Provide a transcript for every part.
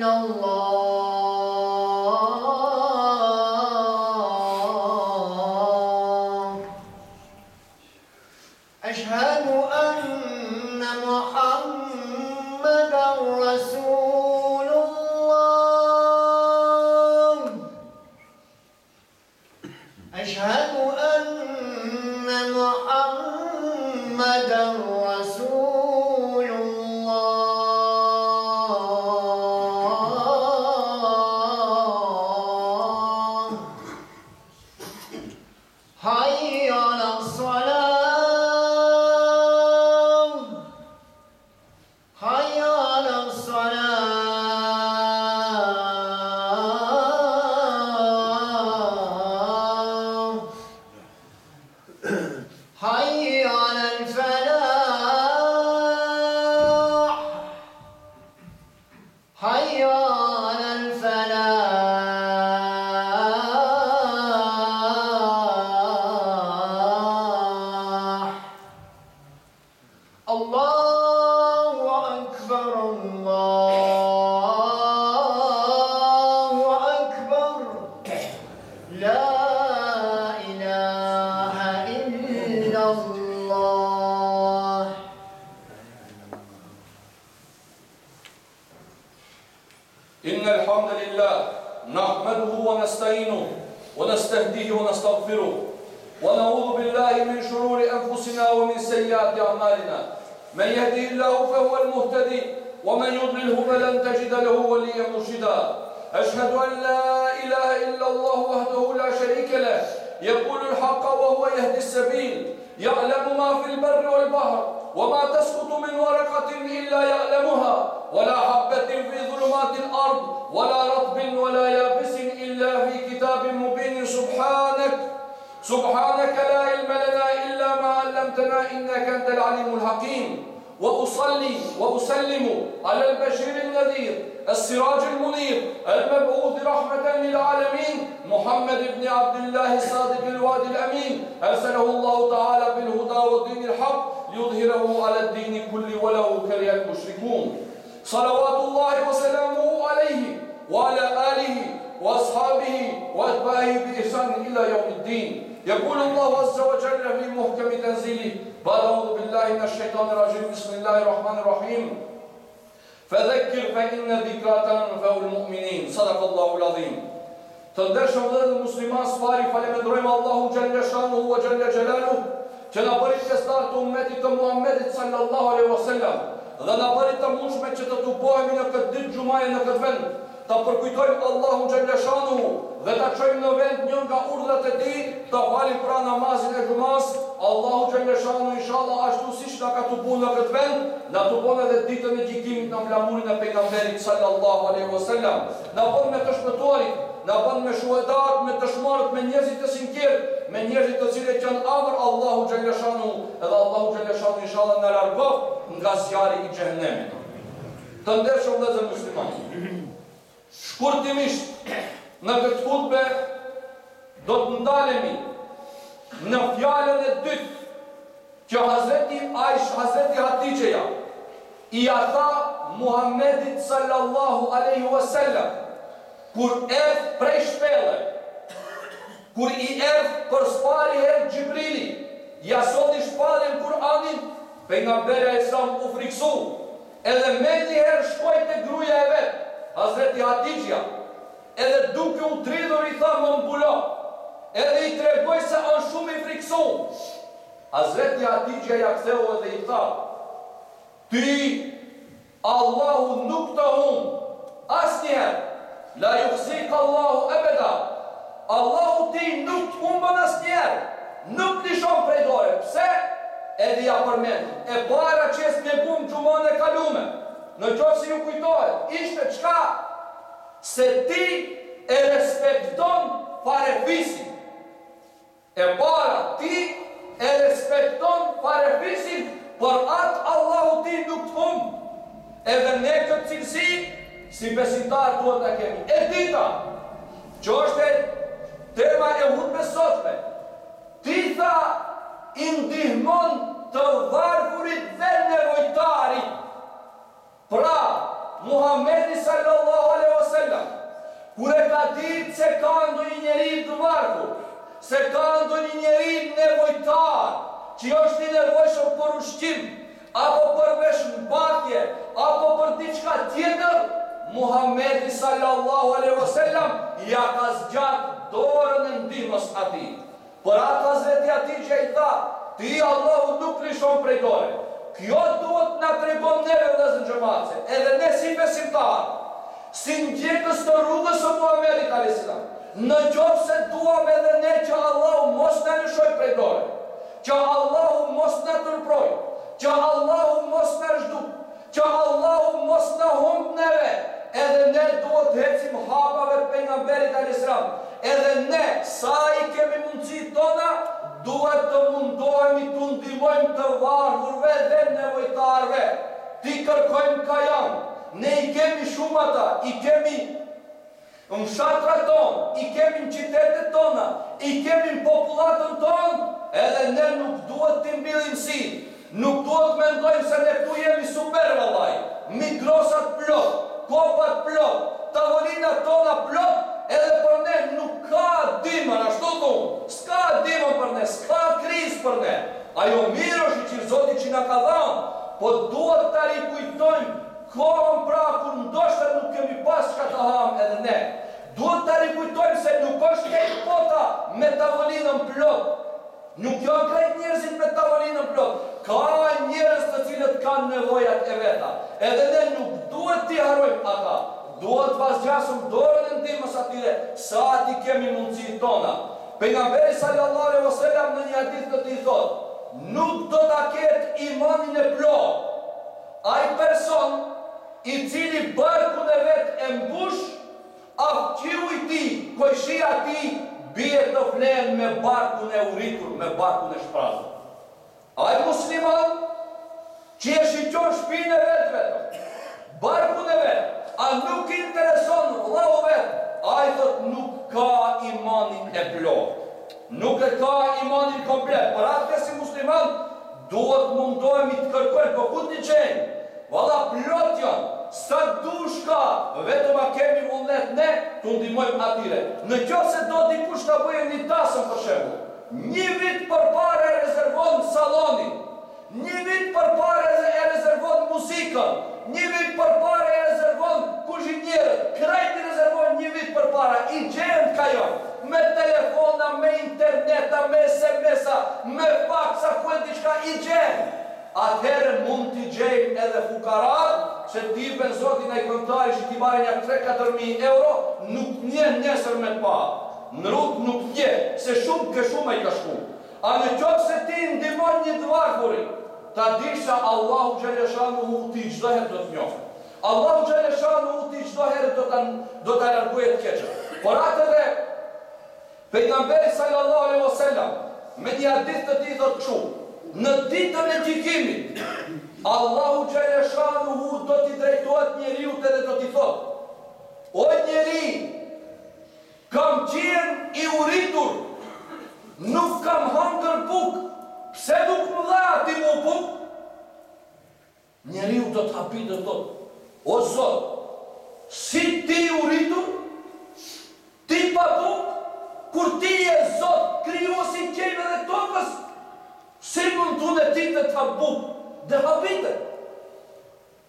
illallah. Ashhadu anna Muhammadan Rasulullah. Ashhadu anna Muhammadan Rasulullah. Hayya ala salam. Hayya ala salam. Hayya ala al-falah. Hayya ala al-falah. Allahu akbar, Allahu akbar. La ilaha illallah. إن الحمد لله نحمده ونستعينه ونستهديه ونستغفره ونعوذ بالله من شرور أنفسنا ومن سيئات أعمالنا من يهده الله فهو المهتدي ومن يضلله فلن تجد له وليا مرشدا أشهد أن لا إله إلا الله وحده لا شريك له يقول الحق وهو يهدي السبيل يعلم ما في البر والبحر وما تسقط من ورقة إلا يعلمها ولا حبة في ظلمات الأرض ولا رطب ولا يابس إلا في كتاب مبين سبحانك لا علم لنا إلا ما علمتنا إنك أنت العليم الحكيم وأصلي وأسلم على البشير النذير السراج المنير المبعوث رحمة للعالمين محمد بن عبد الله الصادق الوعد الأمين أرسله الله تعالى بالهدى ودين الحق ليظهره على الدين كله ولو كره المشركون صلوات الله وسلامه عليه وعلى آله وأصحابه وأتباعه بإحسان إلى يوم الدين يقول الله عز وجل في محكم تنزيله بعد أعوذ بالله من الشيطان الرجيم بسم الله الرحمن الرحيم فذكر فإن ذكرى تنفع المؤمنين صدق الله العظيم. Të ndershëm vëllezër musliman, sfari falenderojmë Allahun xhalla shanuhu wa xhalla xhelaluhu që na bëri festar të ummetit të Muhammedit sallallahu alaihi wasallam dhe na bëri të mundshme që të tubohemi në këtë ditë xumaje në këtë vend, ta përkujtojmë Allahun xhalla shanuhu dhe ta çojmë në vend një nga urdhrat e tij, ta falim pra namazin e xumas. Allahu xhalla shanuhu inshallah ashtu siç na ka tubuar në këtë vend, na tubon edhe ditën e gjykimit në flamurin e pejgamberit sallallahu alaihi wasallam. Na bën me të shpëtuarit, na bën me shuhadat, me dëshmorët, me njerëzit e sinqert, me njerëzit të cilët janë afër Allahu xhalla shanuhu, edhe Allahu xhalla shanuhu inshallah na largof nga zjarri i xhehenemit. Të ndershëm vëllezër muslimanë, shkurtimisht në këtë hutbe do të ndalemi në fjalën e dytë që Hazreti Hatixheja i tha Muhammedit sallallahu alaihi wasallam kur erdh prej shpellë, kur i erdh për spari herë Gjibrili, ja soti shpallën Kur'anin, pejgamberi e Islam u friksu, edhe me njëherë shkoj te gruaja e vet, Hazreti Hatixheja, edhe duke u dridhur i tha më mbulo, edhe i tregoj se është shumë i friksu. Hazreti Hatixheja ktheu edhe i tha, ty Allahu nuk të humb asnjëherë, la yukhzika Allahu abada. Allahu ti nuk të humbën asnjëherë, nuk lishon prej dore. Pse? Edhe ja përmend. E para që s'pjegum xhumën e kalume, në qoftë se ju kujtohet, ishte çka? Se ti e respekton farefisin. E para, ti e respekton farefisin, për atë Allahu ti nuk të humbë. Edhe ne këtë cilësi, si besimtar duhet ta kemi. E dita, që është tema e hutbes sotme, ti tha i ndihmon të vargurit dhe nevojtarit. Pra, Muhammedi sallallahu kur e ka ditë se ka ndonjë njeri të varfër, se ka ndonjë njeri nevojtar, që është i nevojshëm për ushqim, apo për veshmbatje, apo për diçka tjetër, Muhamedi sallallahu alaihi wasallam ja ka zgjat dorën e ndihmës atij. Për atë Hazreti ati që i tha, ti Allahu nuk lishon prej dore. Kjo duhet na tregon neve vëllezër xhamace, edhe ne si besimtar, si ndjekës të rrugës së Muhamedit alayhis salam. Në qoftë se duam edhe ne që Allahu mos na lëshoj prej dore, që Allahu mos na turproj, që Allahu mos na zhduk, që Allahu mos na humb neve, edhe ne duhet hecim hapave të pejgamberit alayhis salam. Edhe ne, sa i kemi mundësi tona, duhet të mundohemi të ndihmojmë të varfërve dhe nevojtarve. Ti kërkojmë ka janë, ne i kemi shumë ata, i kemi në fshatrat tonë, i kemi në qytetet tona, i kemi në popullatën tonë, edhe ne nuk duhet të mbillim si, nuk duhet mendojmë se ne ku jemi super vallaj, mikrosat plot, kopat plot, tavolinat tona plot, edhe për ne nuk ka dimën, ashtu thonë, s'ka dimën për ne, s'ka krizë për ne. Ajo mirë është që Zoti që na ka dhënë, po duhet ta rikujtojmë kohën pra kur ndoshta nuk kemi pas çka të ham edhe ne. Duhet ta rikujtojmë se nuk është krejt kota me tavolinën plot. Nuk janë krejt njerëzit me tavolinën plot. Ka njerëz të cilët kanë nevojat e veta. Edhe ne nuk duhet t'i harrojmë ata. Duhet vazhdasëm dorën e ndihmës atyre, sa ati kemi mundësi tona. Pejgamberi sallallahu alaihi wasallam në një hadith të tij thotë, nuk do ta ketë imanin e plot ai person i cili barkun e vet e mbush, afqiu i tij, kojshia e tij bie të flen me barkun e uritur, me barkun e shprehur. Ai musliman që e shiqon shpinën e vet vetëm, barkun e vet, a nuk intereson vllau vet, ai thot nuk ka imanin e plot, nuk e ka imanin komplet. Për atë si musliman duhet mundohemi të kërkojmë, po ku t'i gjejmë? Valla plot janë, sa dush ka, vetëm a kemi vullnet ne të ndihmojmë atyre. Në qoftë se do dikush ta bëjë një tasën për shembull, një vit përpara e rezervon sallonin, një vit përpara e rezervon muzikën, një vit përpara e rezervon kuzhinierët, krejt i rezervon një vit përpara, i gjenë ka jo, me telefona, me interneta, me SMS-a, me faksa, ku e diçka, i gjenë. Atëherë mund t'i gjejmë edhe fukarat, që tipen zotin e këntari që t'i marrë një 3-4.000 euro, nuk njen nesër me t'pa. Në rrugë nuk njen, se shumë kë shumë e ka shku. A në qoftë se ti ndihmon një të varfërin, ta dish se Allahu Gjeleshanuhu ti çdo herë do të njohë. Allahu Gjeleshanuhu ti çdo herë do ta largojë të keqen. Por atëre, pejgamberi sallallahu alaihi wasallam me një hadith të tij thotë kështu: në ditën e gjykimit, Allahu Gjeleshanuhu do t'i drejtohet njeriu edhe do t'i thotë: o njeri, kam qenë i uritur, nuk kam hangër bukë, pse nuk më dha ti mu bukë? Njeriu do të hapi dhe thotë: o Zot, si ti uritur, ti pa bukë, kur ti je Zot, krijuesi i qiellit dhe tokës, si mund t'u në ti të të bukë dhe hapite?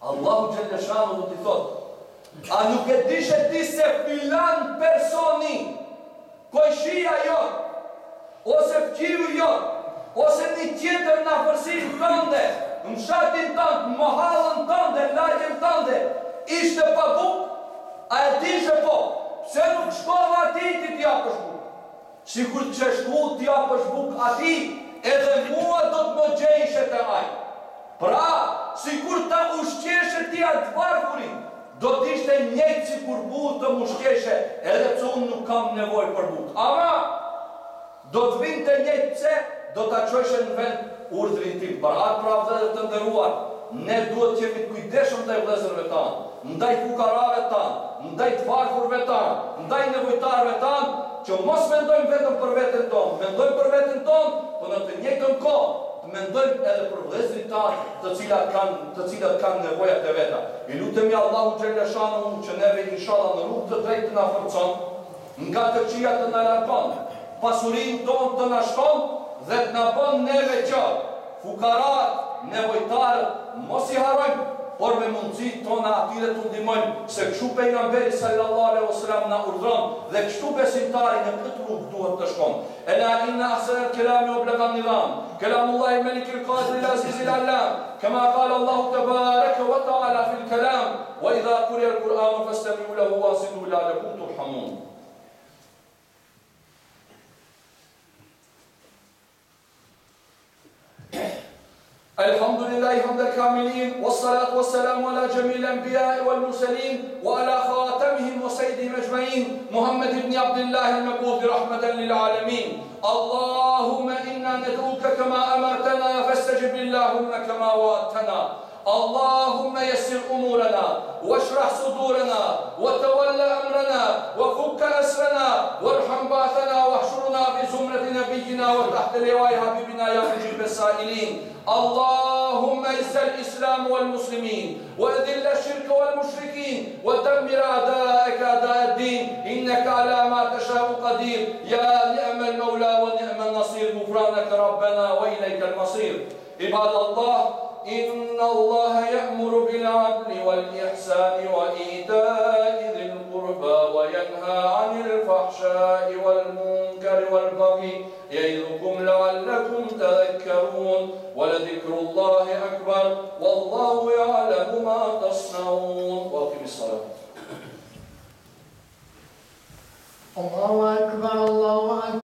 Allahu Gjeleshanuhu t'i thotë: a nuk e dishe ti se filan personi, kojshia jotë, ose fqiu jotë, ose një tjetër në afërsinë tënde, në fshatin tënd, në mahallën tënde, në lagjen tënde, ishte pa bukë? A e dishe po, pse nuk shkova ati ti t'japësh bukë? Sikur që shku t'japësh bukë ati, edhe mua do të më gjejshe të aj. Pra, sikur ta ushqeshe ti atë varfërin, do t'ishte njëjtë si kur bukë të më ushqeshe, edhe që unë nuk kam nevoj për bukë. Ama, do të vinë të njëjtë pse, do t'a qojshe në vend urdhrin tim. Për atë pravde dhe të ndëruar, ne duhet qemi të kujdeshëm ndaj vëllezërve tanë, ndaj fukarave tanë, ndaj të varfërve tanë, ndaj nevojtarve tanë, që mos mendojmë vetëm për veten tonë, mendojmë për veten tonë, po në të njëjtën kohë të mendojmë edhe për vëllezërit tanë të cilat kanë nevojat e veta. I lutemi Allahu xhalla shanuhu që neve inshallah në rrugë të drejtë të na forcon, nga të këqija të na largon, pasurinë tonë të na shton dhe të na bën neve që fukarat, nevojtarët mos i harrojmë, por me mundësitë tona atyre të ndihmojmë, se kështu pejgamberi sallallahu alaihi wasallam na urdhron dhe kështu besimtari në këtë rrugë duhet të shkon. Ela inna ahsanal kalami wa ablagan nizam kalamullahi malikil qadir al azizil allam kama qala Allah tabaraka wa ta'ala fil kalam wa idha quriya al quran fastami'u lahu wa ansitu la'allakum turhamun. الحمد لله حمد الكاملين والصلاة والسلام على جميع الأنبياء والمرسلين وعلى خاتمهم وسيدهم أجمعين محمد بن عبد الله المبعوث رحمة للعالمين. اللهم إنا ندعوك كما أمرتنا فاستجب اللهم كما وعدتنا. اللهم يسر أمورنا واشرح صدورنا وتول أمرنا وفك أسرنا وارحم بعثنا واحشرنا بزمرة نبينا وتحت لواء حبيبنا يا مجيب السائلين. اللهم اعز الإسلام والمسلمين وأذل الشرك والمشركين ودمر أعداءك أعداء الدين إنك على ما تشاء قدير يا نعم المولى ونعم النصير غفرانك ربنا وإليك المصير. عباد الله إن الله يأمر بالعدل والإحسان وإيتاء ذي القربى وينهى عن الفحشاء والمنكر والبغي يعظكم لعلكم تذكرون ولذكر الله أكبر والله يعلم ما تصنعون. وأقم الصلاة. الله أكبر الله أكبر.